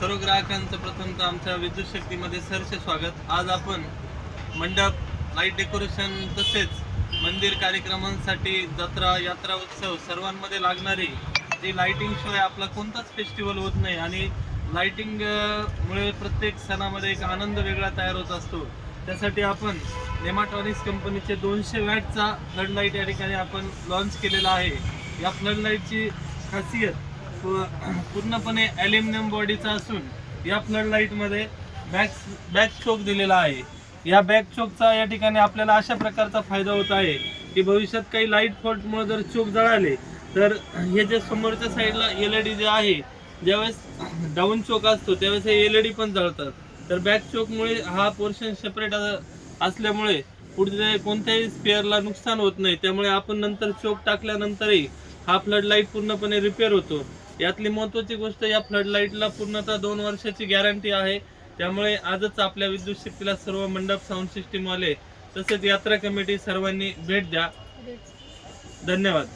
सर्व ग्राहकांचं प्रथमतः आमच्या विद्युत शक्तीमध्ये सरचे स्वागत। आज आपण मंडप, लाईट डेकोरेशन तसेच मंदिर कार्यक्रमांसाठी जत्रा, यात्रा, उत्सव सर्वांमध्ये लागणारी जी लाइटिंग शिवाय आपला कोणताच फेस्टिवल होत नाही आणि लाइटिंग मुळे प्रत्येक सणामध्ये एक आनंद वेगळा तयार होत असतो। त्यासाठी आपण नेमाट्रॉनिक्स कंपनीचे 200 वॅटचा फ्लड लाईट या ठिकाणी आपण लॉन्च केलेला आहे। या फ्लड लाईटची खासियत पूर्णपणे ॲल्युमिनियम बॉडीचा असून या फ्लड लाईटमध्ये बॅक चोक दिलेला आहे। या बॅक चोकचा या ठिकाणी आपल्याला अशा प्रकारचा फायदा होत आहे की भविष्यात काही लाईट फॉल्टमुळे जर चोक जळाले तर हे जे समोरच्या साईडला LED जे आहे, ज्यावेळेस डाऊन चोक असतो त्यावेळेस हे LED पण जळतात। तर बॅक चोकमुळे हा पोर्शन सेपरेट असल्यामुळे पुढे कोणत्याही स्पेअरला नुकसान होत नाही। त्यामुळे आपण नंतर चोक टाकल्यानंतरही हा फ्लड लाईट पूर्णपणे रिपेअर होतो। यातली महत्त्वाची गोष्ट, या फ्लड लाईटला पूर्णतः 2 वर्षाची गॅरंटी आहे। त्यामुळे आजच आपल्या विद्युत शक्तीला सर्व मंडप, साऊंड सिस्टीम वाले तसेच यात्रा कमिटी सर्वांनी भेट द्या। धन्यवाद।